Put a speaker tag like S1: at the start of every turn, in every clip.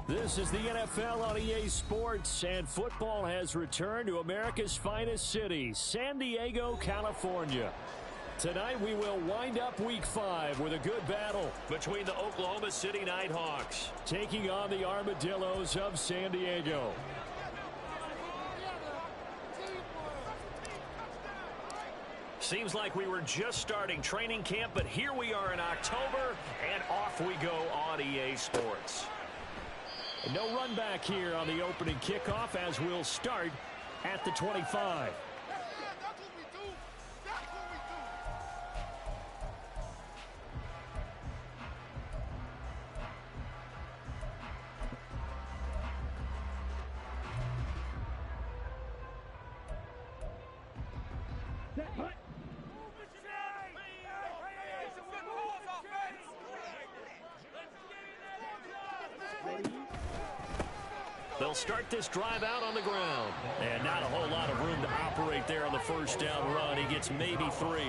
S1: This is the NFL on EA Sports, and football has returned to America's finest city, San Diego, California. Tonight we will wind up Week 5 with a good battle between the Oklahoma City Nighthawks taking on the Armadillos of San Diego. Seems like we were just starting training camp, but here we are in October, and off we go on EA Sports. No run back here on the opening kickoff as we'll start at the 25. They'll start this drive out on the ground. And not a whole lot of room to operate there on the first down run. He gets maybe 3.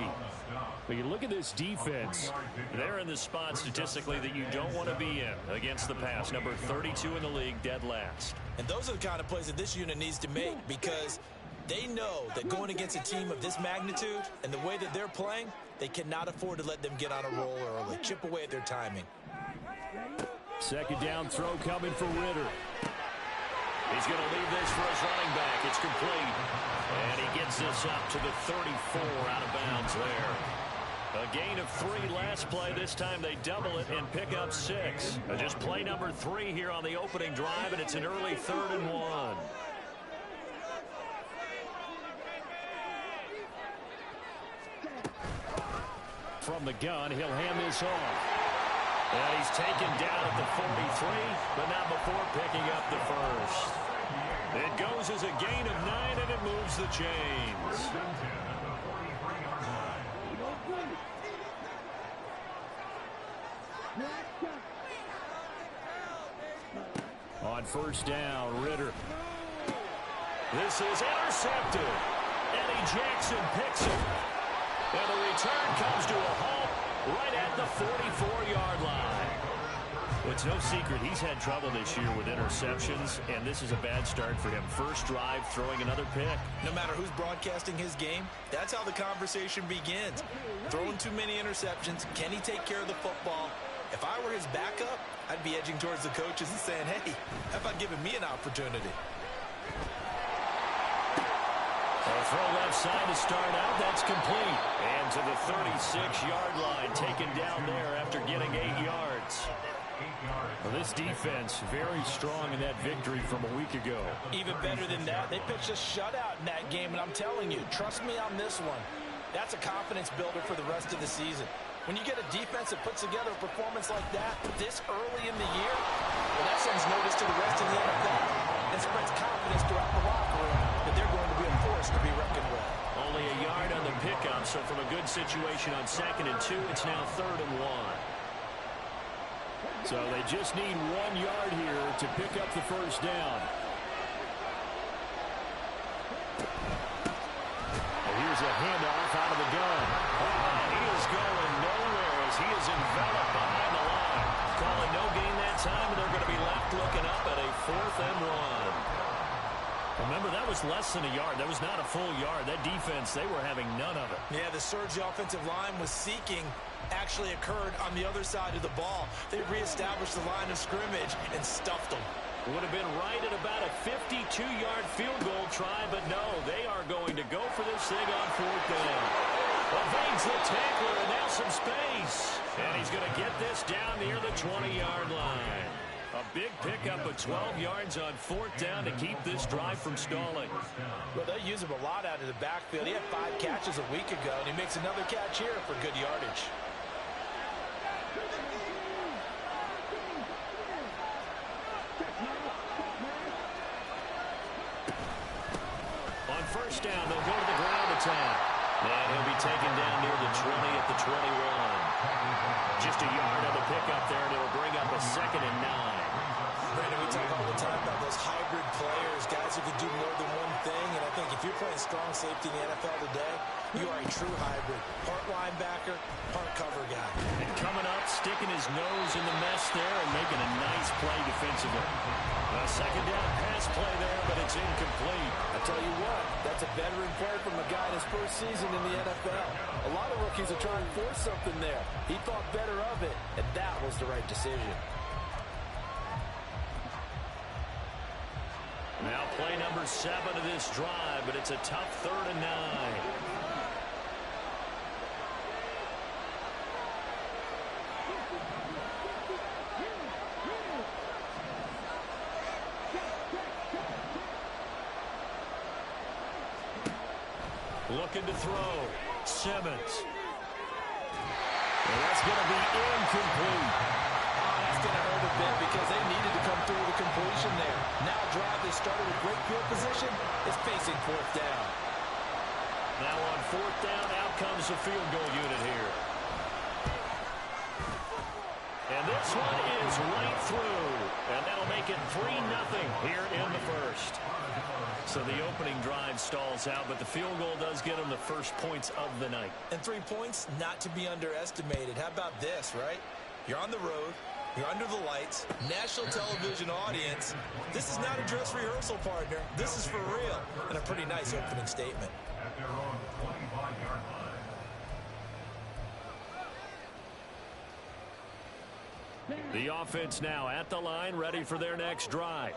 S1: But you look at this defense. They're in the spot statistically that you don't want to be in against the pass. Number 32 in the league, dead last.
S2: And those are the kind of plays that this unit needs to make because they know that going against a team of this magnitude and the way that they're playing, they cannot afford to let them get on a roll early. Chip away at their timing.
S1: Second down throw coming for Ritter. He's going to leave this for his running back. It's complete. And he gets this up to the 34 out of bounds there. A gain of 3 last play. This time they double it and pick up 6. Just play number 3 here on the opening drive, and it's an early 3rd and 1. From the gun, he'll hand this off. And he's taken down at the 43, but not before picking up the first. It goes as a gain of 9, and it moves the chains. On first down, Ritter. This is intercepted. Eddie Jackson picks it. And the return comes to a halt right at the 44-yard line. Well, it's no secret he's had trouble this year with interceptions, and this is a bad start for him. First drive, throwing another pick.
S2: No matter who's broadcasting his game, that's how the conversation begins. Throwing too many interceptions, can he take care of the football? If I were his backup, I'd be edging towards the coaches and saying, hey, how about giving me an opportunity?
S1: Throw left side to start out. That's complete. And to the 36-yard line, taken down there after getting 8 yards. Well, this defense very strong in that victory from a week ago.
S2: Even better than that, they pitched a shutout in that game, and I'm telling you, trust me on this one. That's a confidence builder for the rest of the season. When you get a defense that puts together a performance like that this early in the year, well, that sends notice to the rest of the NFL and spreads confidence throughout the locker room that they're going to be a force to be reckoned with.
S1: Only a yard on the pickup, so from a good situation on 2nd and 2, it's now 3rd and 1. So they just need 1 yard here to pick up the first down. And here's a handoff out of the gun. Oh, he is going nowhere as he is enveloped behind the line. Calling no gain that time, and they're going to be left looking up at a 4th and 1. Remember, that was less than a yard. That was not a full yard. That defense, they were having none of it.
S2: Yeah, the surge the offensive line was seeking actually occurred on the other side of the ball. They reestablished the line of scrimmage and stuffed them.
S1: Would have been right at about a 52-yard field goal try, but no, they are going to go for this thing on 4th down. Evades the tackler, and now some space. And he's going to get this down near the 20-yard line. A big pickup of 12 yards on 4th down to keep this drive from stalling.
S2: Well, they use him a lot out of the backfield. He had 5 catches a week ago, and he makes another catch here for good yardage.
S1: On first down, they'll go to the ground attack. And he'll be taken down near the 20 at the 21. Just a yard on the pickup there, and it'll bring up a 2nd and 9.
S2: Brandon, we talk all the time about those hybrid players, guys who can do more than one thing, and I think if you're playing strong safety in the NFL today, you are a true hybrid. Part linebacker, part cover guy.
S1: And coming up, sticking his nose in the mess pass there and making a nice play defensively. A second down pass play there, but it's incomplete.
S2: I tell you what, that's a veteran play from a guy in his first season in the NFL. A lot of rookies are trying to force something there. He thought better of it, and that was the right decision.
S1: Now play number 7 of this drive, but it's a tough 3rd and 9. Looking to throw. Simmons. And that's going to be incomplete.
S2: That's going to hurt a bit because they needed to come through with a completion there. Now a drive they started with great field position is facing 4th down.
S1: Now on 4th down, out comes the field goal unit here. And this one is right through. And that'll make it 3-0 here in the first. So the opening drive stalls out, but the field goal does get them the first points of the night.
S2: And 3 points, not to be underestimated. How about this, right? You're on the road. You're under the lights. National television audience. This is not a dress rehearsal, partner. This is for real. And a pretty nice opening statement.
S3: At their own 25-yard line.
S1: The offense now at the line, ready for their next drive.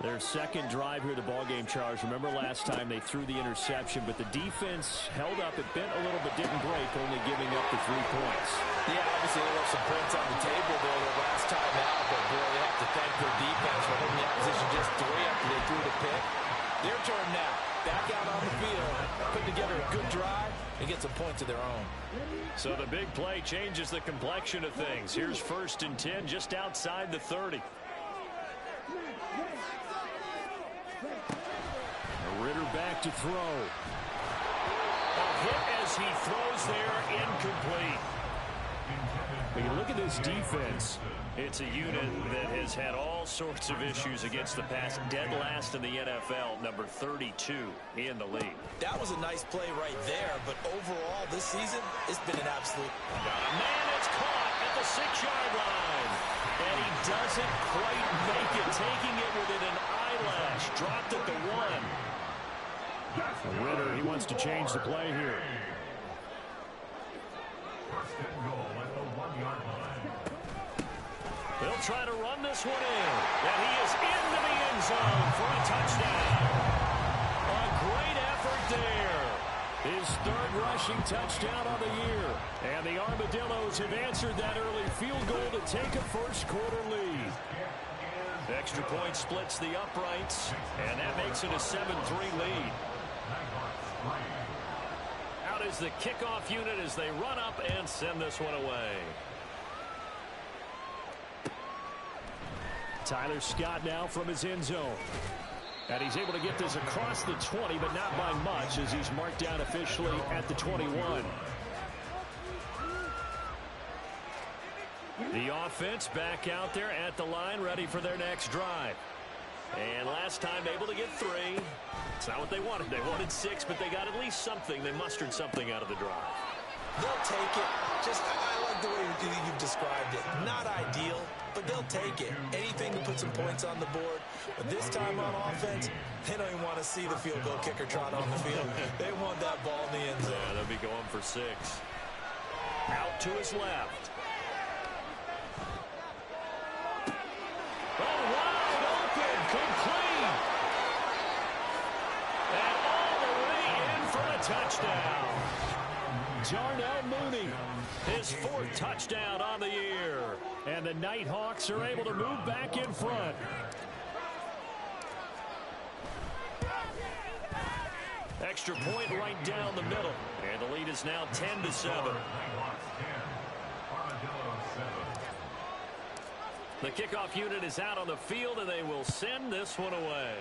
S1: Their second drive here, the ballgame, Charles. Remember last time they threw the interception, but the defense held up. It bent a little but didn't break, only giving up the 3 points.
S2: Yeah, obviously they left some points on the table there the last time out, but boy, they have to thank their defense for holding the opposition just 3 after they threw the pick. Their turn now. Back out on the field, putting together a good drive and get some points of their own.
S1: So the big play changes the complexion of things. Here's 1st and 10 just outside the 30. Ritter back to throw. A hit as he throws there, incomplete. When you look at this defense, it's a unit that has had all sorts of issues against the pass. Dead last in the NFL, number 32 in the league.
S2: That was a nice play right there, but overall this season, it's been an absolute...
S1: Man, it's caught at the 6-yard line. And he doesn't quite make it, taking it within an eyelash. Dropped at the 1. Ritter, he wants to change the play here.
S3: 1st and goal at the 1-yard line.
S1: They'll try to run this one in. And he is into the end zone for a touchdown. A great effort there. His 3rd rushing touchdown of the year. And the Armadillos have answered that early field goal to take a first-quarter lead. Extra point splits the uprights, and that makes it a 7-3 lead. Out is the kickoff unit as they run up and send this one away. Tyler Scott now from his end zone. And he's able to get this across the 20, but not by much as he's marked down officially at the 21. The offense back out there at the line, ready for their next drive. And last time able to get 3. It's not what they wanted. They wanted 6, but they got at least something. They mustered something out of the drive.
S2: They'll take it. I like the way you've described it. Not ideal, but they'll take it. Anything to put some points on the board. But this time on offense, they don't even want to see the field goal kicker trot on the field. They want that ball in the end zone.
S1: Yeah, they'll be going for 6. Out to his left. Oh, wide open, complete. And all the way in for a touchdown. Darnell Mooney, his 4th touchdown on the year. And the Nighthawks are able to move back in front. Extra point right down the middle. And the lead is now 10-7. The kickoff unit is out on the field, and they will send this one away.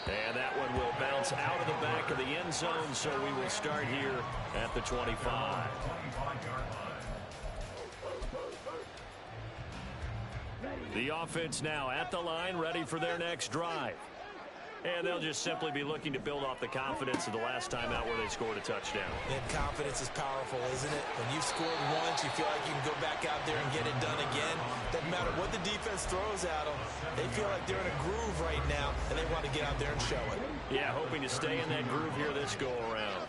S1: And that one will bounce out of the back of the end zone, so we will start here at the 25. The offense now at the line, ready for their next drive. And they'll just simply be looking to build off the confidence of the last time out where they scored a touchdown.
S2: And confidence is powerful, isn't it? When you've scored once, you feel like you can go back out there and get it done again. Doesn't matter what the defense throws at them. They feel like they're in a groove right now, and they want to get out there and show it.
S1: Yeah, hoping to stay in that groove here this go-around.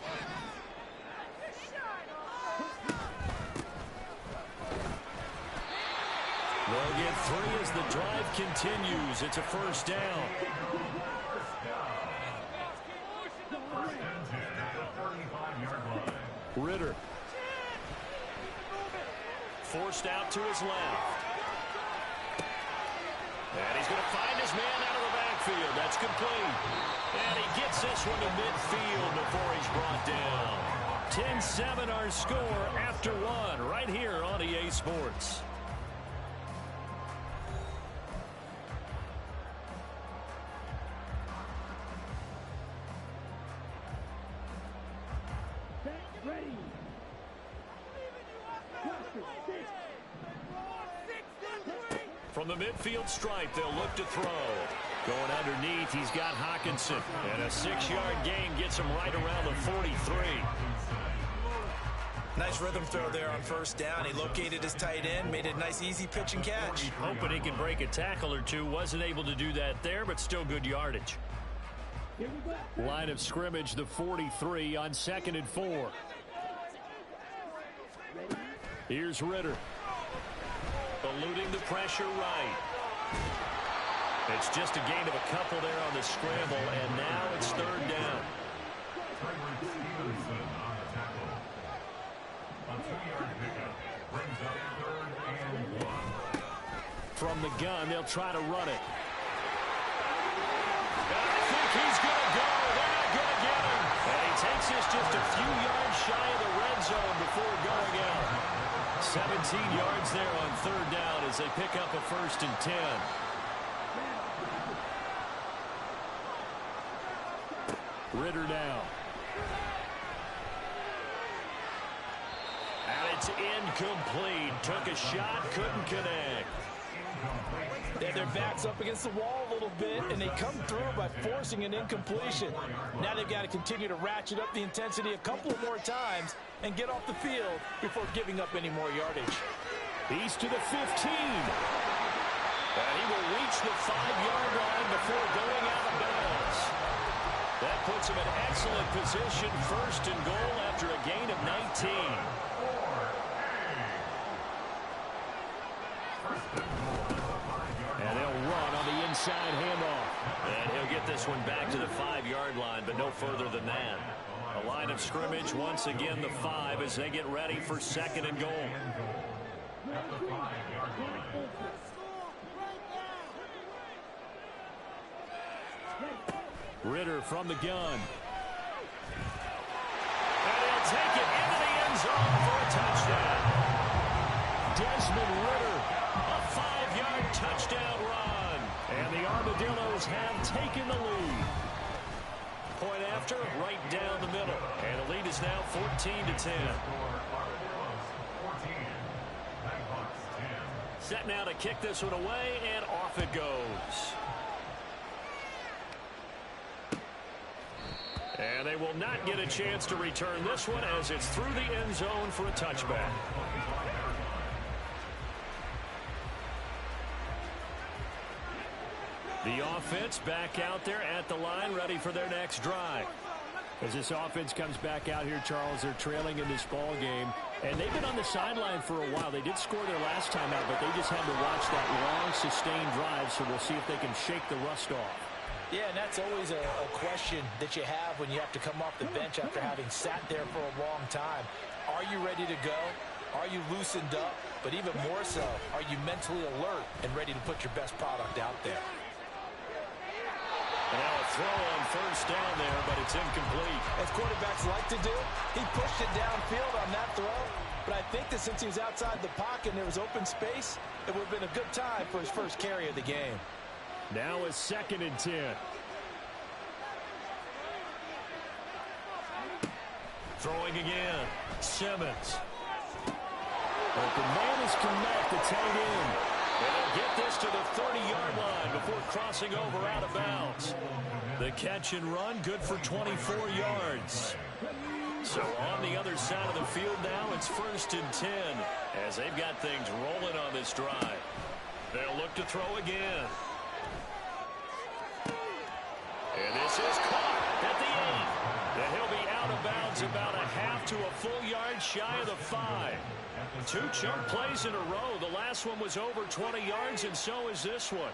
S1: They'll get 3 as the drive continues. It's a first down. Ritter. Forced out to his left. And he's going to find his man out of the backfield. That's complete. And he gets this one to midfield before he's brought down. 10-7 our score after 1 right here on EA Sports. From the midfield stripe, they'll look to throw. Going underneath, he's got Hockenson. And a 6-yard gain gets him right around the 43.
S2: Nice rhythm throw there on first down. He located his tight end, made it a nice, easy pitch and catch.
S1: Hoping he can break a tackle or two. Wasn't able to do that there, but still good yardage. Line of scrimmage, the 43 on 2nd and 4. Here's Ritter. Eluding the pressure right. It's just a gain of a couple there on the scramble, and now it's 3rd down. From the gun, they'll try to run it. I think he's going to go. They're not going to get him. And he takes this just a few yards shy of the red zone before going out. 17 yards there on 3rd down as they pick up a 1st and 10. Ritter now. And it's incomplete. Took a shot, couldn't connect.
S2: They have their backs up against the wall a little bit, and they come through by forcing an incompletion. Now they've got to continue to ratchet up the intensity a couple of more times and get off the field before giving up any more yardage.
S1: He's to the 15. And he will reach the 5-yard line before going out of bounds. That puts him in excellent position, 1st and goal after a gain of 19. And they'll run on the inside handoff. And he'll get this one back to the 5-yard line, but no further than that. A line of scrimmage, once again the 5 as they get ready for 2nd and goal. Ritter from the gun. And he'll take it into the end zone for a touchdown. Desmond Ritter, a 5-yard touchdown run. And the Armadillos have taken the lead. Point after, right down the middle. And the lead is now 14-10. Set now to kick this one away, and off it goes. And they will not get a chance to return this one as it's through the end zone for a touchback. The offense back out there at the line, ready for their next drive. As this offense comes back out here, Charles, they're trailing in this ball game. And they've been on the sideline for a while. They did score their last time out, but they just had to watch that long, sustained drive, so we'll see if they can shake the rust off.
S2: Yeah, and that's always a question that you have when you have to come off the bench after having sat there for a long time. Are you ready to go? Are you loosened up? But even more so, are you mentally alert and ready to put your best product out there?
S1: And now a throw on first down there, but it's incomplete.
S2: As quarterbacks like to do, he pushed it downfield on that throw. But I think that since he was outside the pocket and there was open space, it would have been a good time for his first carry of the game.
S1: Now a 2nd and 10. Throwing again. Simmons. But the man is connect. The tight end. And they'll get this to the 30-yard line before crossing over out of bounds. The catch and run, good for 24 yards. So on the other side of the field now, it's 1st and 10 as they've got things rolling on this drive. They'll look to throw again. And this is caught at the 8. And he'll be out of bounds about a half to a full yard shy of the 5. 2 chunk plays in a row. The last one was over 20 yards, and so is this one.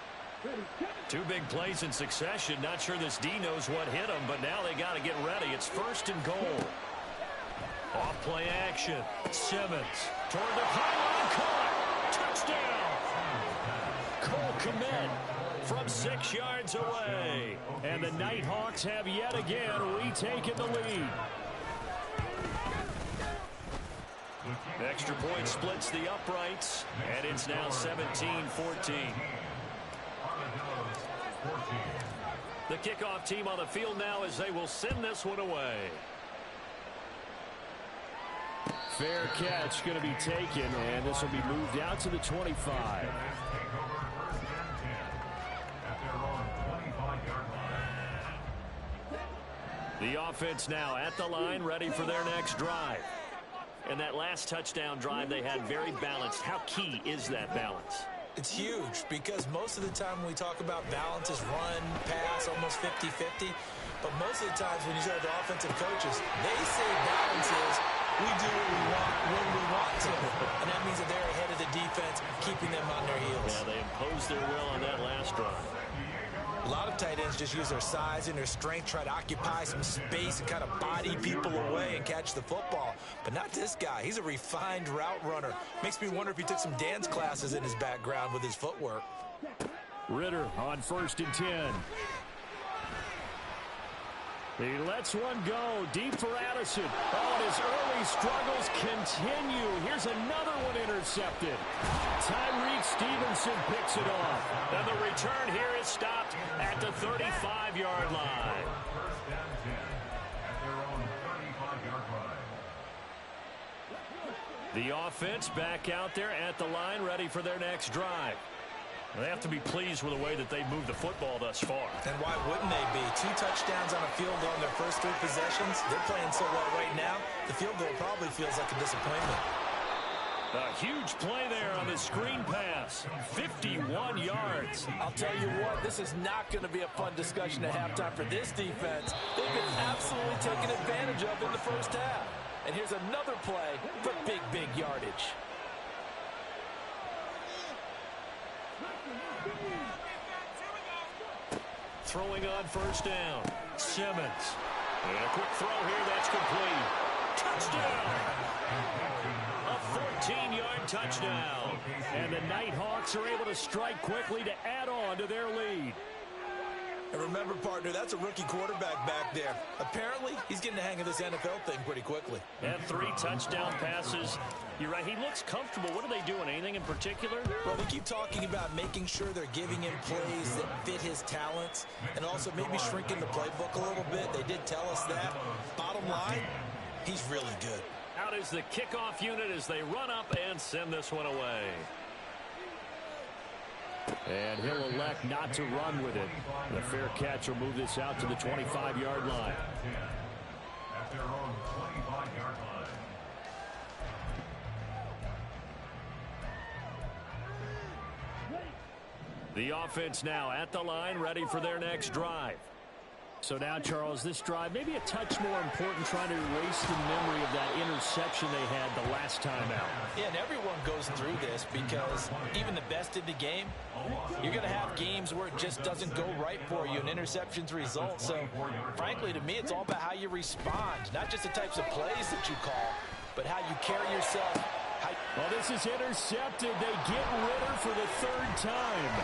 S1: 2 big plays in succession. Not sure this D knows what hit him, but now they got to get ready. It's 1st and goal. Off play action. Simmons toward the pylon, caught. Touchdown. Cole Kmet from 6 yards away. And the Nighthawks have yet again retaken the lead. Extra point splits the uprights, and it's now 17-14. The kickoff team on the field now as they will send this one away. Fair catch going to be taken, and this will be moved out to the 25. The offense now at the line, ready for their next drive. And that last touchdown drive they had very balanced. How key is that balance?
S2: It's huge because most of the time when we talk about balance is run, pass, almost 50-50. But most of the times when you talk to offensive coaches, they say balance is we do what we want when we want to. And that means that they're ahead of the defense, keeping them on their heels.
S1: Yeah, they imposed their will on that last drive.
S2: A lot of tight ends just use their size and their strength, try to occupy some space and kind of body people away and catch the football. But not this guy. He's a refined route runner. Makes me wonder if he took some dance classes in his background with his footwork.
S1: Ritter on 1st and 10. He lets one go deep for Addison. Oh, and his early struggles continue. Here's another one intercepted. Tyreek Stevenson picks it off. And the return here is stopped at the 35-yard line. The offense back out there at the line, ready for their next drive. They have to be pleased with the way that they moved the football thus far.
S2: And why wouldn't they be? 2 touchdowns on a field goal in their first 3 possessions. They're playing so well right now, the field goal probably feels like a disappointment.
S1: A huge play there on the screen pass. 51 yards.
S2: I'll tell you what, this is not going to be a fun discussion at halftime for this defense. They've been absolutely taken advantage of in the first half. And here's another play for big, big yardage.
S1: Throwing on 1st down. Simmons. And a quick throw here that's complete. Touchdown! A 14-yard touchdown. And the Nighthawks are able to strike quickly to add on to their lead.
S2: And remember, partner, that's a rookie quarterback back there. Apparently, he's getting the hang of this NFL thing pretty quickly.
S1: And 3 touchdown passes. You're right, he looks comfortable. What are they doing? Anything in particular?
S2: Well, they keep talking about making sure they're giving him plays that fit his talents and also maybe shrinking the playbook a little bit. They did tell us that. Bottom line, he's really good.
S1: Out is the kickoff unit as they run up and send this one away. And he'll elect not to run with it. The fair catch will move this out to the 25-yard line.
S3: At their own 25-yard line.
S1: The offense now at the line, ready for their next drive. So now, Charles, this drive maybe a touch more important, trying to erase the memory of that interception they had the last time out.
S2: Yeah, and everyone goes through this because even the best in the game, you're going to have games where it just doesn't go right for you and interceptions result. So, frankly, to me, it's all about how you respond, not just the types of plays that you call, but how you carry yourself.
S1: Well, this is intercepted. They get Ritter for the 3rd time.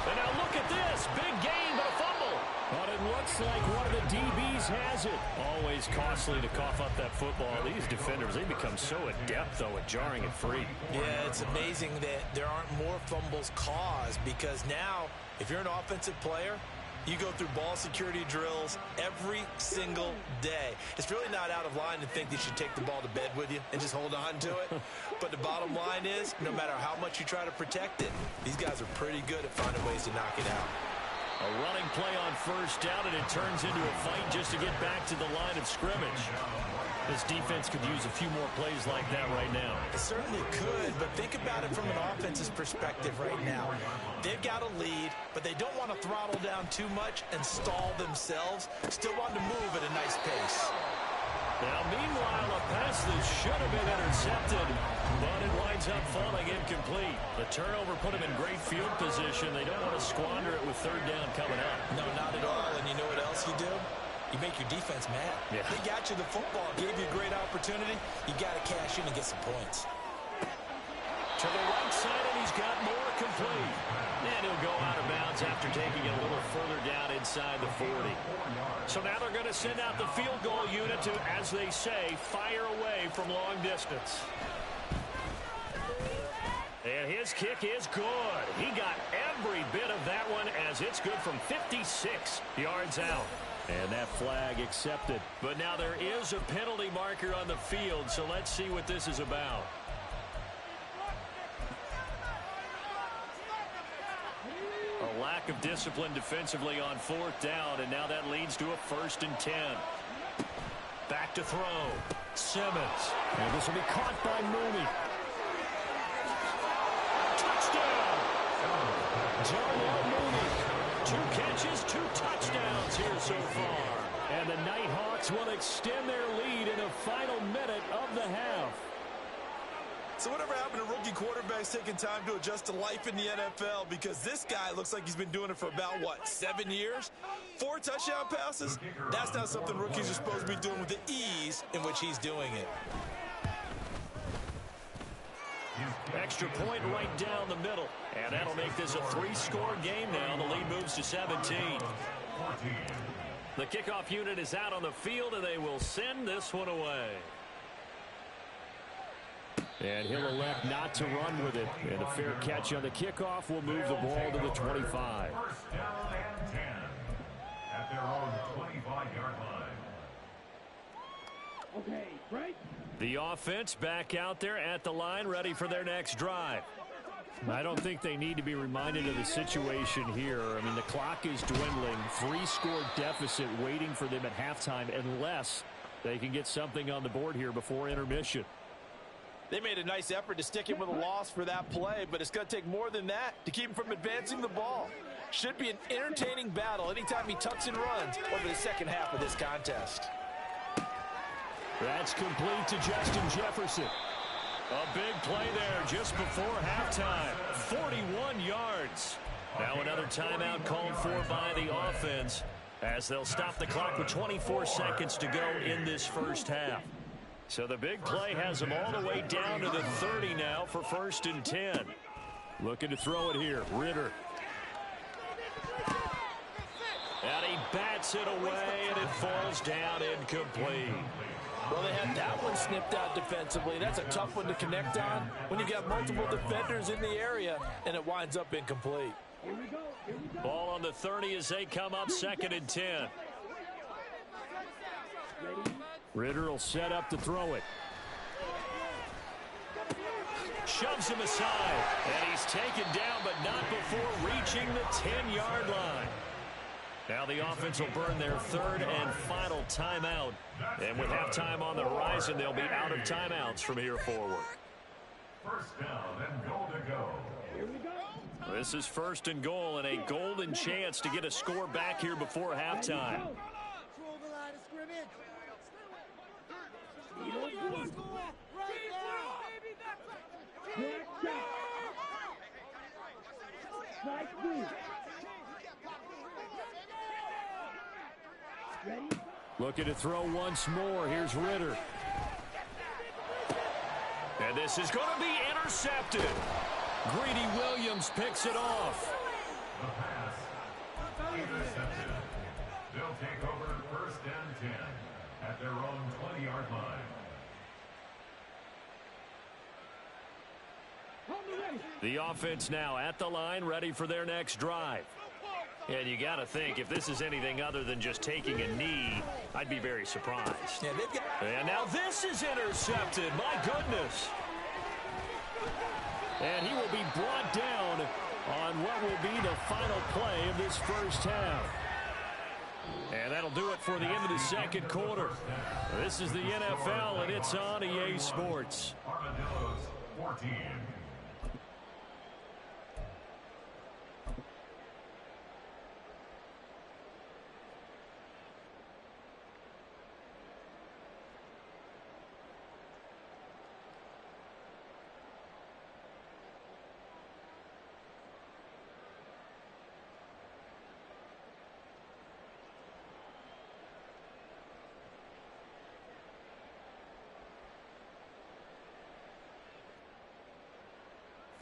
S1: And now look at this. Big gain, but a fumble. But it looks like one of the DBs has it. Always costly to cough up that football. These defenders, they become so adept, though, at jarring it free.
S2: Yeah, it's amazing that there aren't more fumbles caused because now, if you're an offensive player, You go through ball security drills every single day. It's really not out of line to think that you should take the ball to bed with you and just hold on to it. But the bottom line is, no matter how much you try to protect it, these guys are pretty good at finding ways to knock it out.
S1: A running play on first down, and it turns into a fight just to get back to the line of scrimmage. This defense could use a few more plays like that right now.
S2: It certainly could, but think about it from an offense's perspective right now. They've got a lead, but they don't want to throttle down too much and stall themselves. Still want to move at a nice pace.
S1: Now, meanwhile, a pass that should have been intercepted, but it winds up falling incomplete. The turnover put them in great field position. They don't want to squander it with third down coming up.
S2: No, not at all. And you know what else you do? You make your defense mad.
S1: Yeah.
S2: They got you the football, gave you a great opportunity. You got to cash in and get some points.
S1: To the right side, and he's got more complete. And he'll go out of bounds after taking it a little further down inside the 40. So now they're going to send out the field goal unit to, as they say, fire away from long distance. And his kick is good. He got every bit of that one as it's good from 56 yards out. And that flag accepted. But now there is a penalty marker on the field, so let's see what this is about. A lack of discipline defensively on fourth down, and now that leads to a 1st and 10. Back to throw. Simmons. And this will be caught by Mooney. Touchdown! Darnell Mooney. 2 catches, 2 touchdowns here so far. And the Nighthawks will extend their lead in the final minute of the half.
S2: So whatever happened to rookie quarterbacks taking time to adjust to life in the NFL? Because this guy looks like he's been doing it for about, 7 years? 4 touchdown passes? That's not something rookies are supposed to be doing with the ease in which he's doing it.
S1: Extra point right down the middle. And that'll make this a 3-score game now. The lead moves to 17. The kickoff unit is out on the field, and they will send this one away. And he'll elect not to run with it. And a fair catch on the kickoff will move the ball to the 25.
S3: First down and 10 at their own 25-yard line.
S4: Okay, right.
S1: The offense back out there at the line, ready for their next drive. I don't think they need to be reminded of the situation here. I mean, the clock is dwindling. 3-score deficit waiting for them at halftime unless they can get something on the board here before intermission.
S2: They made a nice effort to stick him with a loss for that play, but it's going to take more than that to keep him from advancing the ball. Should be an entertaining battle anytime he tucks and runs over the second half of this contest.
S1: That's complete to Justin Jefferson. A big play there just before halftime. 41 yards. Now another timeout called for by the offense as they'll stop the clock with 24 seconds to go in this first half. So the big play has them all the way down to the 30 now for 1st and 10. Looking to throw it here. Ritter. And he bats it away, and it falls down incomplete.
S2: Well, they had that one snipped out defensively. That's a tough one to connect on when you got multiple defenders in the area, and it winds up incomplete.
S4: Here we go. Here we go.
S1: Ball on the 30 as they come up 2nd and 10. Ritter will set up to throw it. Shoves him aside, and he's taken down, but not before reaching the 10-yard line. Now the offense will burn their 3rd and final timeout. And with halftime on the horizon, they'll be out of timeouts from here forward.
S3: First down and goal to go.
S4: Here we go.
S1: This is 1st and goal, and a golden chance to get a score back here before halftime.
S4: Control the line of scrimmage. Ready?
S1: Looking to throw once more. Here's Ritter. And this is going to be intercepted. Greedy Williams picks it off.
S3: The pass intercepted. They'll take over 1st and 10 at their own 20-yard line.
S1: The offense now at the line, ready for their next drive. And you got to think, if this is anything other than just taking a knee, I'd be very surprised.
S2: Yeah,
S1: and now this is intercepted. My goodness. And he will be brought down on what will be the final play of this first half. And that'll do it for the end of the second quarter. This is the NFL, and it's on EA Sports.
S3: Armadillos 14.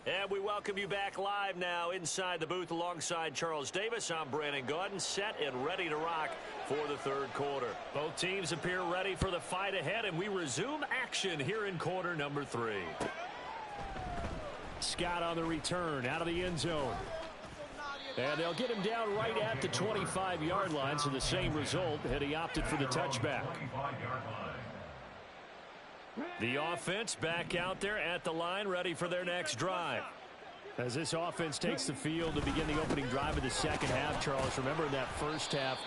S1: And we welcome you back live now inside the booth alongside Charles Davis. I'm Brandon Gaudin, set and ready to rock for the third quarter. Both teams appear ready for the fight ahead, and we resume action here in quarter number 3. Scott on the return out of the end zone. And they'll get him down right at the 25-yard line, so the same result, and he opted for the touchback. The offense back out there at the line, ready for their next drive. As this offense takes the field to begin the opening drive of the second half, Charles, remember in that first half,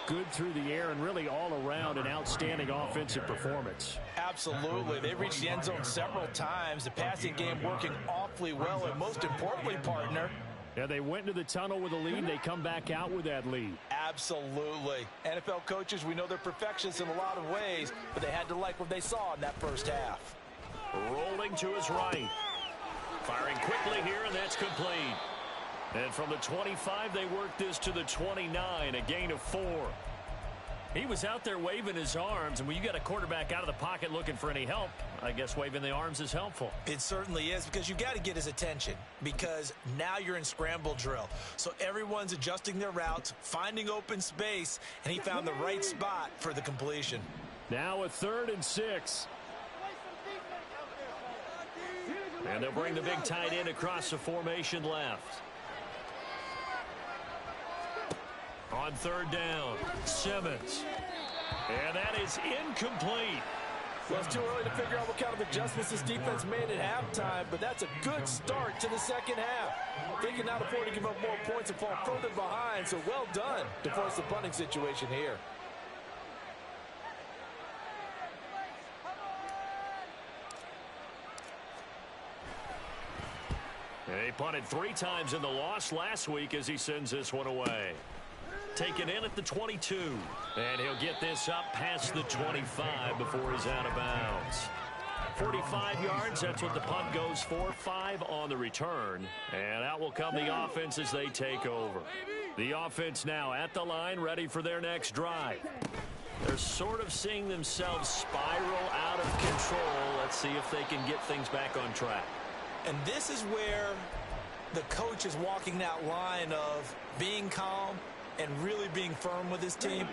S1: good through the air and really all around an outstanding offensive performance.
S2: Absolutely. They reached the end zone several times. The passing game working awfully well, and most importantly, partner,
S1: yeah, they went into the tunnel with a lead. They come back out with that lead.
S2: Absolutely. NFL coaches, we know they're perfectionists in a lot of ways, but they had to like what they saw in that first half.
S1: Rolling to his right. Firing quickly here, and that's complete. And from the 25, they work this to the 29, a gain of 4. He was out there waving his arms, and when you got a quarterback out of the pocket looking for any help, I guess waving the arms is helpful.
S2: It certainly is, because you got to get his attention, because now you're in scramble drill. So everyone's adjusting their routes, finding open space, and he found the right spot for the completion.
S1: Now a 3rd and 6. And they'll bring the big tight end across the formation left. On 3rd down, Simmons. And that is incomplete.
S2: Well, it's too early to figure out what kind of adjustments this defense made at halftime, but that's a good start to the second half. They can now afford to give up more points and fall further behind, so well done to force the punting situation here.
S1: And he punted 3 times in the loss last week as he sends this one away. Taken in at the 22. And he'll get this up past the 25 before he's out of bounds. 45 yards, that's what the punt goes for. 5 on the return. And out will come the offense as they take over. The offense now at the line, ready for their next drive. They're sort of seeing themselves spiral out of control. Let's see if they can get things back on track.
S2: And this is where the coach is walking that line of being calm and really being firm with his team.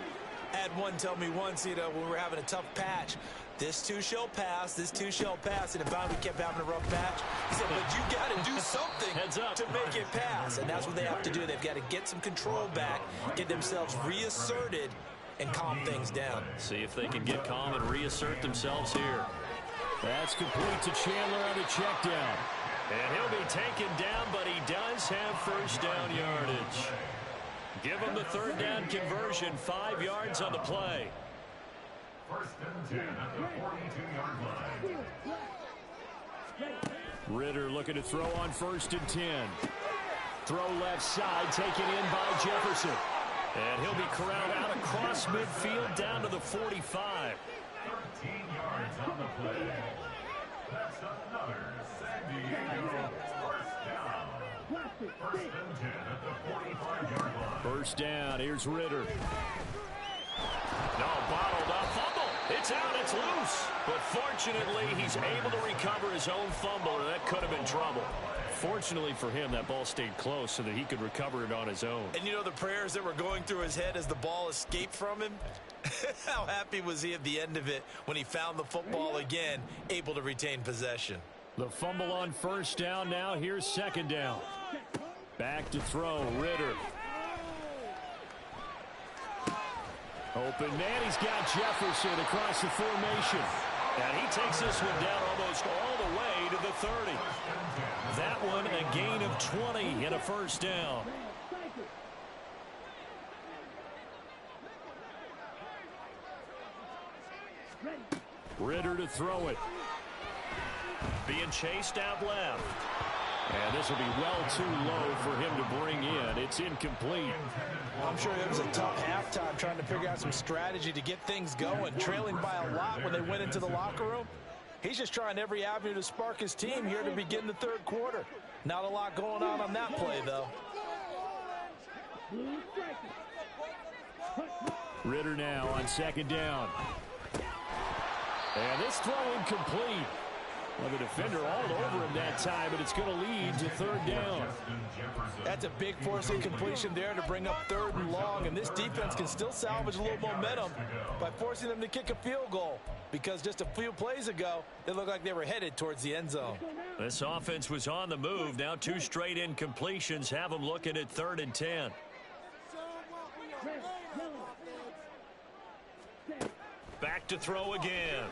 S2: I had one tell me once, when we were having a tough patch, this too shall pass, this too shall pass, and if we kept having a rough patch, he said, but you got to do something to make it pass, and that's what they have to do. They've got to get some control back, get themselves reasserted, and calm things down.
S1: See if they can get calm and reassert themselves here. That's complete to Chandler on the check down. And he'll be taken down, but he does have first down yardage. Give him the 3rd down conversion, 5 yards on the play.
S3: 1st and 10 at the 42-yard line.
S1: Ritter looking to throw on 1st and 10. Throw left side, taken in by Jefferson. And he'll be corralled out across midfield down to the 45.
S3: 13 yards on the play. That's another San Diego 1st down. 1st and 10 at the 45-yard line.
S1: First down, here's Ritter. No, bottled up, fumble. It's out, it's loose. But fortunately, he's able to recover his own fumble, and that could have been trouble. Fortunately for him, that ball stayed close so that he could recover it on his own.
S2: And you know the prayers that were going through his head as the ball escaped from him? How happy was he at the end of it when he found the football again, able to retain possession?
S1: The fumble on first down now. Here's 2nd down. Back to throw, Ritter. Open man, he's got Jefferson across the formation. And he takes this one down almost all the way to the 30. That one a gain of 20 and a first down. Ridder to throw it. Being chased out left. And this will be well too low for him to bring in. It's incomplete.
S2: I'm sure it was a tough halftime trying to figure out some strategy to get things going. Trailing by a lot when they went into the locker room. He's just trying every avenue to spark his team here to begin the third quarter. Not a lot going on that play, though.
S1: Ridder now on second down. And this throw incomplete. Well, the defender all over him that time, but it's going to lead to third down.
S2: That's a big force incompletion there to bring up third and long, and this defense can still salvage a little momentum by forcing them to kick a field goal, because just a few plays ago, they looked like they were headed towards the end zone.
S1: This offense was on the move. Now two straight incompletions have them looking at 3rd and 10. Back to throw again.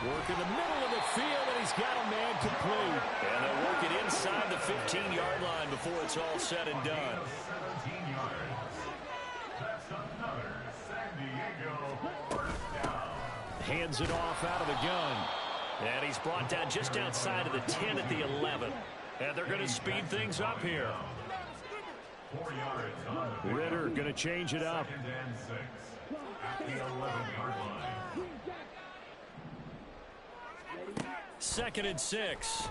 S1: Work in the middle of the field, and he's got a man complete. And they'll work it inside the 15-yard line before it's all said and done.
S3: 17 yards. That's another San Diego first down.
S1: Hands it off out of the gun. And he's brought down just outside of the 10 at the 11. And they're going to speed things up here.
S3: 4 yards on the
S1: Ridder going to change it up.
S3: 2nd and 6 at the 11-yard line.
S1: 2nd and 6.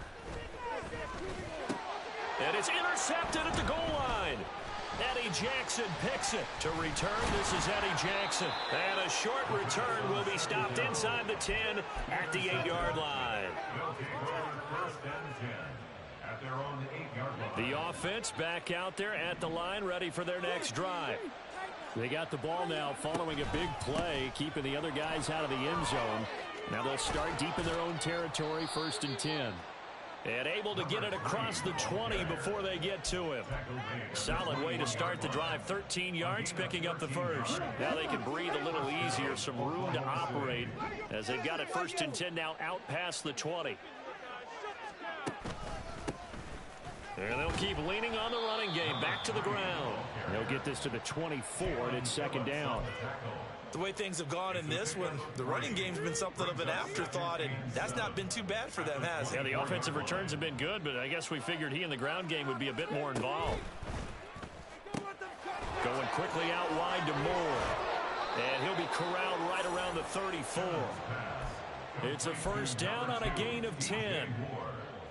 S1: And it's intercepted at the goal line. Eddie Jackson picks it. To return, this is Eddie Jackson. And a short return will be stopped inside the 10 at the 8-yard line.
S3: They'll take over 1st and 10 at their own 8-yard line.
S1: The offense back out there at the line, ready for their next drive. They got the ball now following a big play, keeping the other guys out of the end zone. Now they'll start deep in their own territory, 1st and 10. And able to get it across the 20 before they get to him. Solid way to start the drive. 13 yards, picking up the first. Now they can breathe a little easier, some room to operate as they've got it 1st and 10 now out past the 20. And they'll keep leaning on the running game. Back to the ground. They'll get this to the 24, and it's 2nd down.
S2: The way things have gone in this one, the running game's been something of an afterthought, and that's not been too bad for them, has it?
S1: Yeah, the offensive returns have been good, but I guess we figured he in the ground game would be a bit more involved. Going quickly out wide to Moore. And he'll be corralled right around the 34. It's a 1st down on a gain of 10.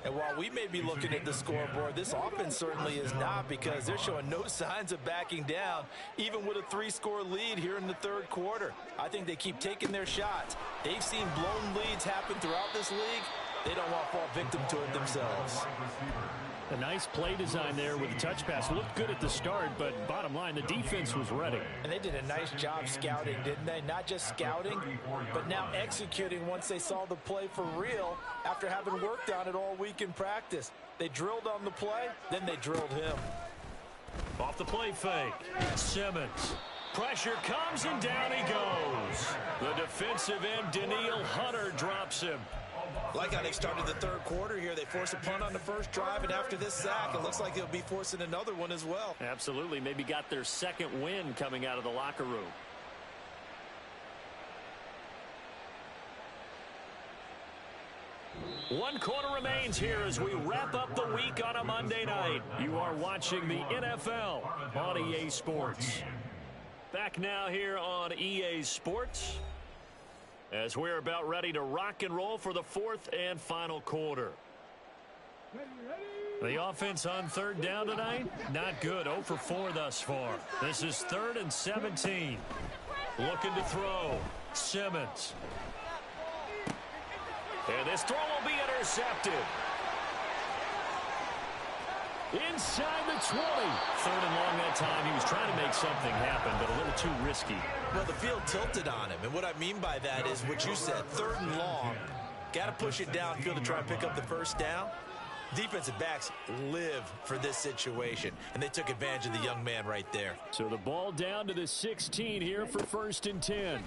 S2: And while we may be looking at the scoreboard, this offense certainly is not, because they're showing no signs of backing down, even with a 3-score lead here in the third quarter. I think they keep taking their shots. They've seen blown leads happen throughout this league. They don't want to fall victim to it themselves.
S1: A nice play design there with the touch pass. Looked good at the start, but bottom line, the defense was ready.
S2: And they did a nice job scouting, didn't they? Not just scouting, but now executing once they saw the play for real after having worked on it all week in practice. They drilled on the play, then they drilled him.
S1: Off the play fake. Simmons. Pressure comes, and down he goes. The defensive end, Danielle Hunter, drops him.
S2: Like how they started the third quarter here. They forced a punt on the first drive, and after this sack, it looks like they'll be forcing another one as well.
S1: Absolutely. Maybe got their second win coming out of the locker room. One quarter remains here as we wrap up the week on a Monday night. You are watching the NFL on EA Sports. Back now here on EA Sports, as we're about ready to rock and roll for the 4th and final quarter. The offense on 3rd down tonight, not good. 0 for 4 thus far. This is 3rd and 17. Looking to throw. Simmons. And this throw will be intercepted. Inside the 20. 3rd and long that time. He was trying to make something happen, but a little too risky.
S2: Well, the field tilted on him, and what I mean by that is what you said, 3rd and long. Got to push it downfield to try and pick up the 1st down. Defensive backs live for this situation, and they took advantage of the young man right there.
S1: So the ball down to the 16 here for 1st and 10. And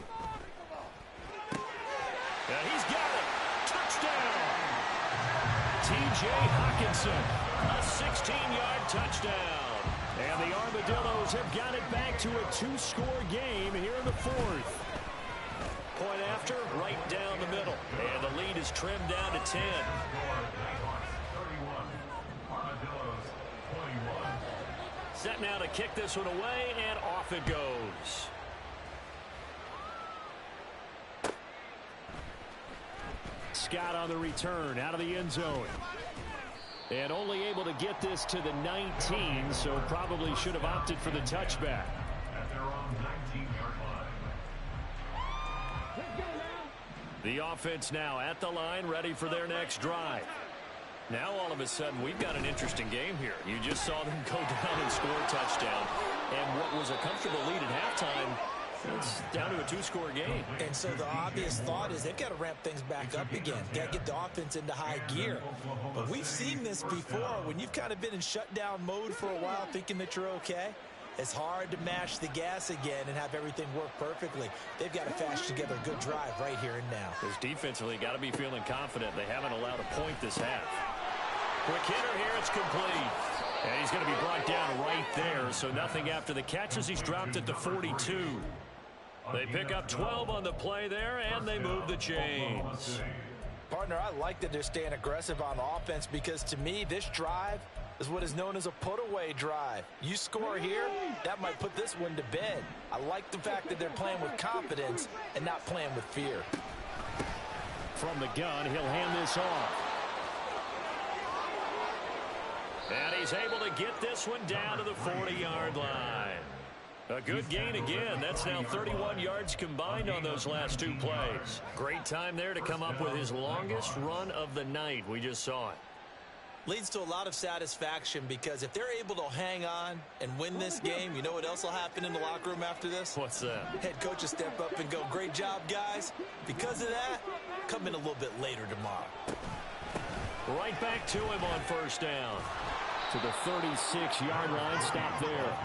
S1: he's got it. Touchdown. T.J. Hockenson, a 16-yard touchdown. And the Armadillos have got it back to a 2-score game here in the 4th. Point after, right down the middle. And the lead is trimmed down to 10. Set now to kick this one away, and off it goes. Scott on the return, out of the end zone. And only able to get this to the 19, so probably should have opted for the touchback.
S3: At their own 19-yard line.
S1: The offense now at the line, ready for their next drive. Now all of a sudden we've got an interesting game here. You just saw them go down and score a touchdown. And what was a comfortable lead at halftime, it's down to a 2-score game.
S2: And so the obvious thought is they've got to ramp things back up again. Got to get the offense into high gear. But we've seen this before when you've kind of been in shutdown mode for a while thinking that you're okay. It's hard to mash the gas again and have everything work perfectly. They've got to fashion together a good drive right here and now.
S1: Because defensively, got to be feeling confident. They haven't allowed a point this half. Quick hitter here, it's complete. And he's going to be brought down right there, so nothing after the catch as he's dropped at the 42. They pick up 12 on the play there, and they move the chains.
S2: Partner, I like that they're staying aggressive on offense because to me, this drive is what is known as a put-away drive. You score here, that might put this one to bed. I like the fact that they're playing with confidence and not playing with fear.
S1: From the gun, he'll hand this off. And he's able to get this one down to the 40-yard line. A good gain again. That's now 31 yards combined on those last 2 plays. Great time there to come up with his longest run of the night. We just saw it.
S2: Leads to a lot of satisfaction because if they're able to hang on and win this game, you know what else will happen in the locker room after this?
S1: What's that?
S2: Head coach will step up and go, great job, guys. Because of that, come in a little bit later tomorrow.
S1: Right back to him on 1st down. To the 36-yard line, stop there.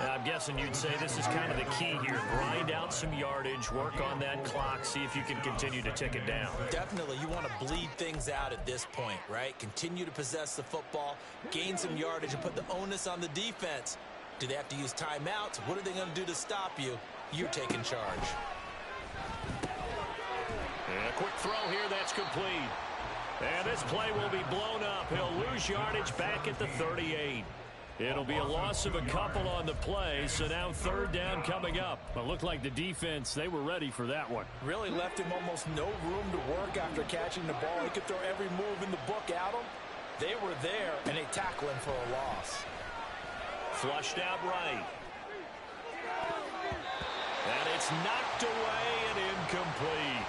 S1: And I'm guessing you'd say this is kind of the key here. Grind out some yardage, work on that clock, see if you can continue to tick it down.
S2: Definitely, you want to bleed things out at this point, right? Continue to possess the football, gain some yardage, and put the onus on the defense. Do they have to use timeouts? What are they going to do to stop you? You're taking charge.
S1: And a quick throw here, that's complete. And this play will be blown up. He'll lose yardage back at the 38. It'll be a loss of a couple on the play, so now 3rd down coming up. It looked like the defense, they were ready for that one.
S2: Really left him almost no room to work after catching the ball. He could throw every move in the book at him. They were there, and they tackle him for a loss.
S1: Flushed out right. And it's knocked away and incomplete.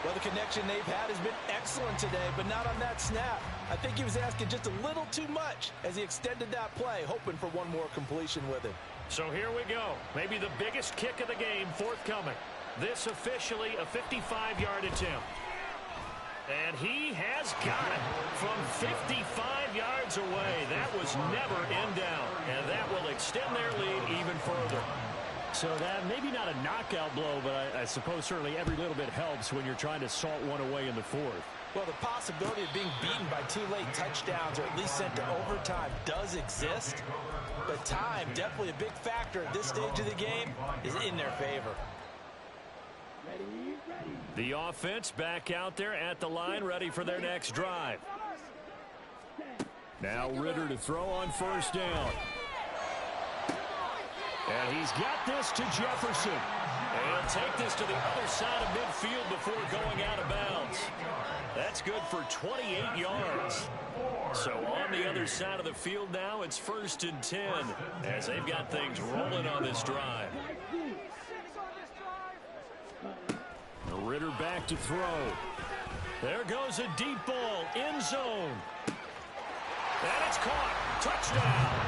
S2: Well, the connection they've had has been excellent today, but not on that snap. I think he was asking just a little too much as he extended that play, hoping for one more completion with him.
S1: So here we go. Maybe the biggest kick of the game forthcoming. This officially a 55-yard attempt. And he has got it from 55 yards away. That was never in down, and that will extend their lead even further. So that maybe not a knockout blow, but I suppose certainly every little bit helps when you're trying to salt one away in the 4th.
S2: Well, the possibility of being beaten by 2 late touchdowns or at least sent to overtime does exist. But time, definitely a big factor at this stage of the game, is in their favor.
S1: The offense back out there at the line, ready for their next drive. Now Ritter to throw on 1st down. And he's got this to Jefferson. And take this to the other side of midfield before going out of bounds. That's good for 28 yards. So on the other side of the field now, it's 1st and 10 as they've got things rolling on this drive. Ritter back to throw. There goes a deep ball, end zone. And it's caught. Touchdown.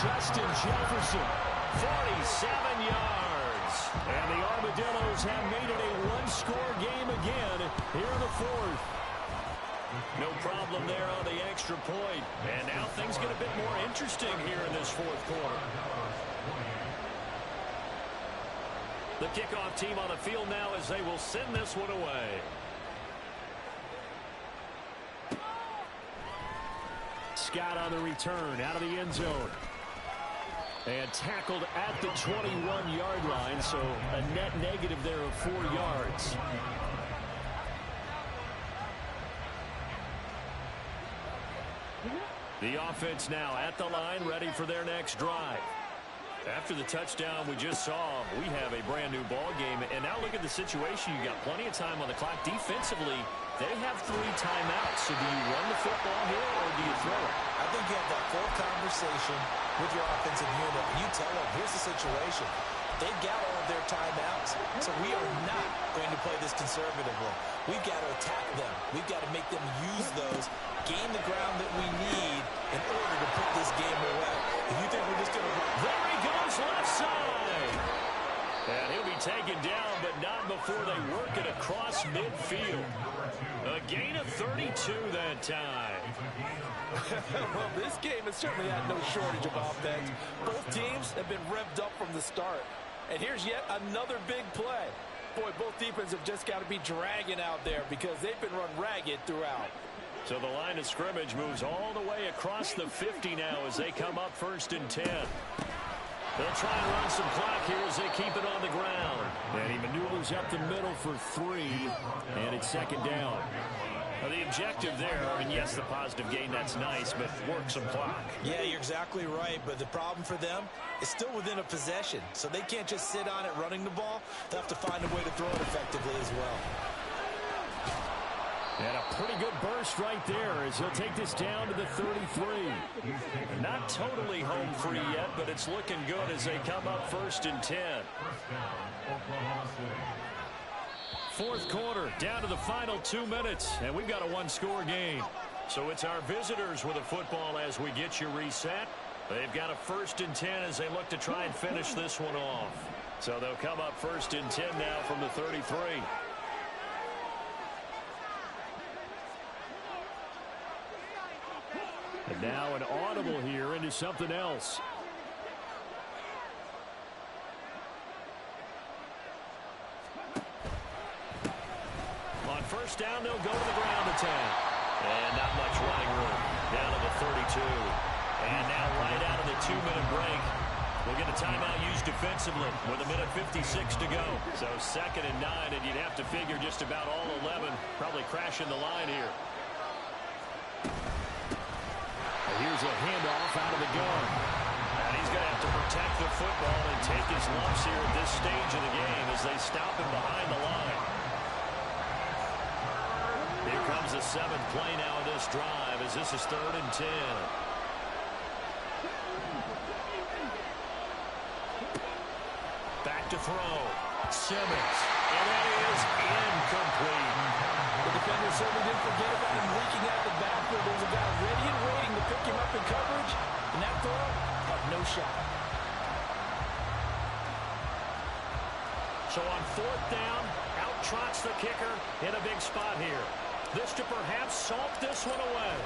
S1: Justin Jefferson, 47 yards. And the Armadillos have made it a one-score game again here in the 4th. No problem there on the extra point. And now things get a bit more interesting here in this fourth quarter. The kickoff team on the field now as they will send this one away. Scott on the return out of the end zone. And tackled at the 21-yard line, so a net negative there of 4 yards. The offense now at the line, ready for their next drive. After the touchdown we just saw, we have a brand new ball game. And now look at the situation. You got plenty of time on the clock. Defensively, they have 3 timeouts. So do you run the football here or do you throw it?
S2: I think you have that full conversation with your offensive unit. You tell them, here's the situation. They've got all of their timeouts, so we are not going to play this conservatively. We've got to attack them. We've got to make them use those, gain the ground that we need in order to put this game away. If you think we're just going to...
S1: There he goes, left side. And he'll be taken down, but not before they work it across midfield. A gain of 32 that time.
S2: Well, this game has certainly had no shortage of offense. Both teams have been revved up from the start. And here's yet another big play. Boy, both defenses have just got to be dragging out there because they've been run ragged throughout.
S1: So the line of scrimmage moves all the way across the 50 now as they come up 1st and 10. They'll try and run some clock here as they keep it on the ground. And he maneuvers up the middle for 3, and it's 2nd down. Well, the objective there, I mean, yes, the positive gain, that's nice, but work some clock.
S2: Yeah, you're exactly right, but the problem for them is still within a possession, so they can't just sit on it running the ball. They'll have to find a way to throw it effectively as well.
S1: And a pretty good burst right there as he'll take this down to the 33. Not totally home free yet, but it's looking good as they come up 1st and 10. Fourth quarter, down to the final 2 minutes, and we've got a 1-score game. So it's our visitors with the football as we get you reset. They've got a 1st and 10 as they look to try and finish this one off. So they'll come up 1st and 10 now from the 33. And now an audible here into something else. On 1st down, they'll go to the ground attack. And not much running room. Down to the 32. And now right out of the 2-minute break, we'll get a timeout used defensively with 1:56 to go. So 2nd and 9, and you'd have to figure just about all 11 probably crashing the line here. Here's a handoff out of the gun. And he's going to have to protect the football and take his lumps here at this stage of the game as they stop him behind the line. Here comes the 7th play now of this drive as this is 3rd and 10. Back to throw. Simmons. And that is incomplete.
S2: The defender certainly didn't forget about him leaking out the backfield. There's a guy ready and waiting to pick him up in coverage. And that throw, no shot.
S1: So on 4th down, out trots the kicker in a big spot here. This to perhaps salt this one away.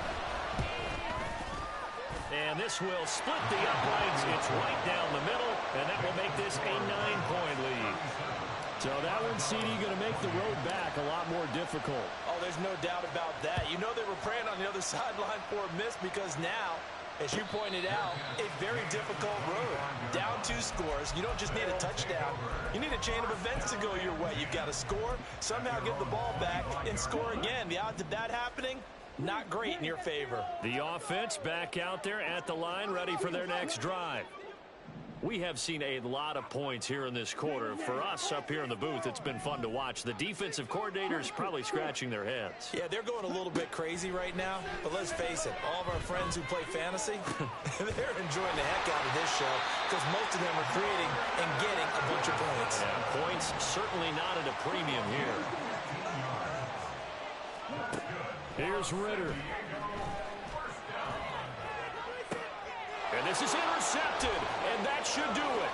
S1: And this will split the uprights. It's right down the middle, and that will make this a 9-point lead. So that one, CD, going to make the road back a lot more difficult.
S2: Oh, there's no doubt about that. You know they were praying on the other sideline for a miss because now, as you pointed out, a very difficult road. Down 2 scores. You don't just need a touchdown. You need a chain of events to go your way. You've got to score, somehow get the ball back, and score again. The odds of that happening, not great in your favor.
S1: The offense back out there at the line, ready for their next drive. We have seen a lot of points here in this quarter. For us up here in the booth, it's been fun to watch. The defensive coordinators probably scratching their heads.
S2: Yeah, they're going a little bit crazy right now. But let's face it, all of our friends who play fantasy, they're enjoying the heck out of this show because most of them are creating and getting a bunch of points.
S1: Yeah, points certainly not at a premium here. Here's Ritter. And this is intercepted, and that should do it.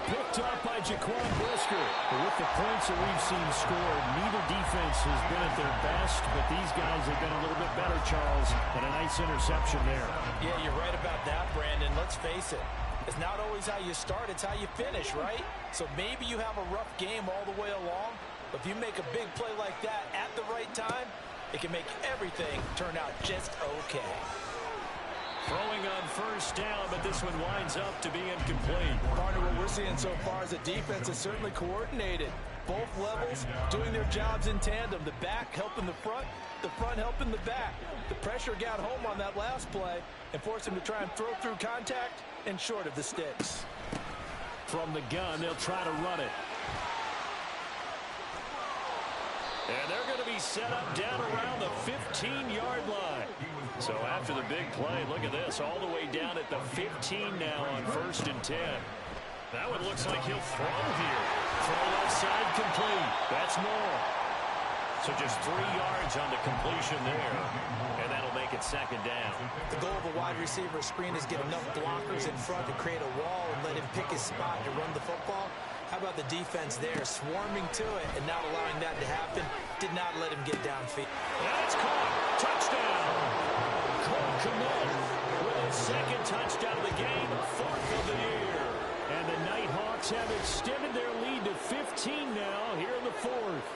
S1: Picked up by Jaquan Brisker. With the points that we've seen scored, neither defense has been at their best, but these guys have been a little bit better, Charles, and a nice interception there.
S2: Yeah, you're right about that, Brandon. Let's face it. It's not always how you start, it's how you finish, right? So maybe you have a rough game all the way along, but if you make a big play like that at the right time, it can make everything turn out just okay.
S1: Throwing on first down, but this one winds up to be incomplete.
S2: Partner, what we're seeing so far is the defense is certainly coordinated. Both levels doing their jobs in tandem. The back helping the front helping the back. The pressure got home on that last play and forced him to try and throw through contact and short of the sticks.
S1: From the gun, they'll try to run it. And they're going to be set up down around the 15-yard line. So after the big play, look at this, all the way down at the 15 now on 1st and 10. That one looks like he'll throw here. Throw left side complete. That's more. So just 3 yards on the completion there. And that'll make it 2nd down.
S2: The goal of a wide receiver screen is get enough blockers in front to create a wall and let him pick his spot to run the football. How about the defense there, swarming to it and not allowing that to happen? Did not let him get downfield.
S1: That's caught. Touchdown. Cole Kmet with his 2nd touchdown of the game, 4th of the year. And the Nighthawks have extended their lead to 15 now here in the 4th.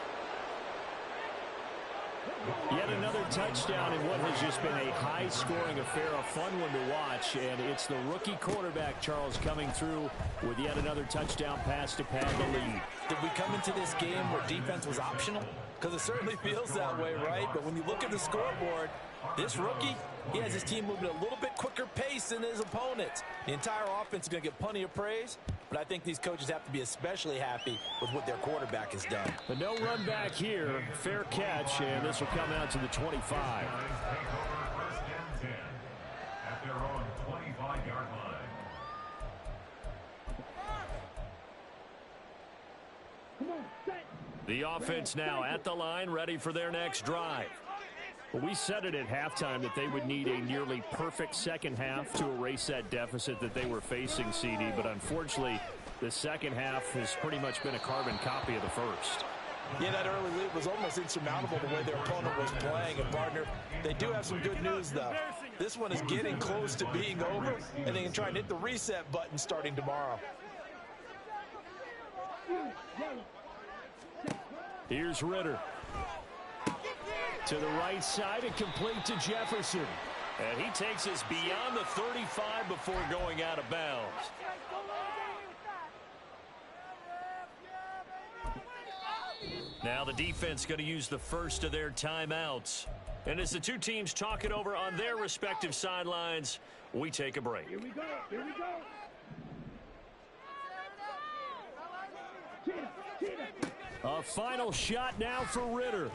S1: Yet another touchdown in what has just been a high-scoring affair, a fun one to watch. And it's the rookie quarterback, Charles, coming through with yet another touchdown pass to pad the lead.
S2: Did we come into this game where defense was optional? Because it certainly feels that way, right? But when you look at the scoreboard, this rookie, he has his team moving at a little bit quicker pace than his opponents. The entire offense is going to get plenty of praise, but I think these coaches have to be especially happy with what their quarterback has done.
S1: But no run back here. Fair catch, and this will come out to the 25.
S3: First and 10 at their own 25-yard line.
S4: Come on, set.
S1: The offense now at the line, ready for their next drive. Well, we said it at halftime that they would need a nearly perfect second half to erase that deficit that they were facing, CD. But unfortunately, the second half has pretty much been a carbon copy of the first.
S2: Yeah, that early lead was almost insurmountable the way their opponent was playing. And, partner, they do have some good news, though. This one is getting close to being over, and they can try and hit the reset button starting tomorrow.
S1: Here's Ritter. To the right side and complete to Jefferson. And he takes us beyond the 35 before going out of bounds. Now the defense going to use the first of their timeouts. And as the two teams talk it over on their respective sidelines, we take a break.
S4: Here we go. Here we go.
S1: A final shot now for Ritter.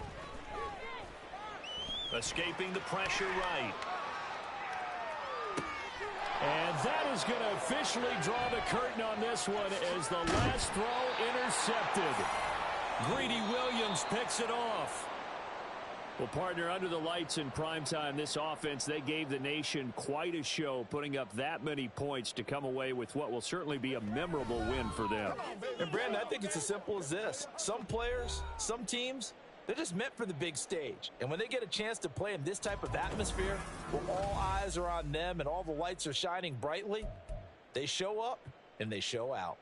S1: Escaping the pressure right. And that is going to officially draw the curtain on this one as the last throw intercepted. Greedy Williams picks it off. Well, partner, under the lights in primetime, this offense, they gave the nation quite a show, putting up that many points to come away with what will certainly be a memorable win for them.
S2: And, Brandon, I think it's as simple as this. Some players, some teams, they're just meant for the big stage. And when they get a chance to play in this type of atmosphere, where all eyes are on them and all the lights are shining brightly, they show up and they show out.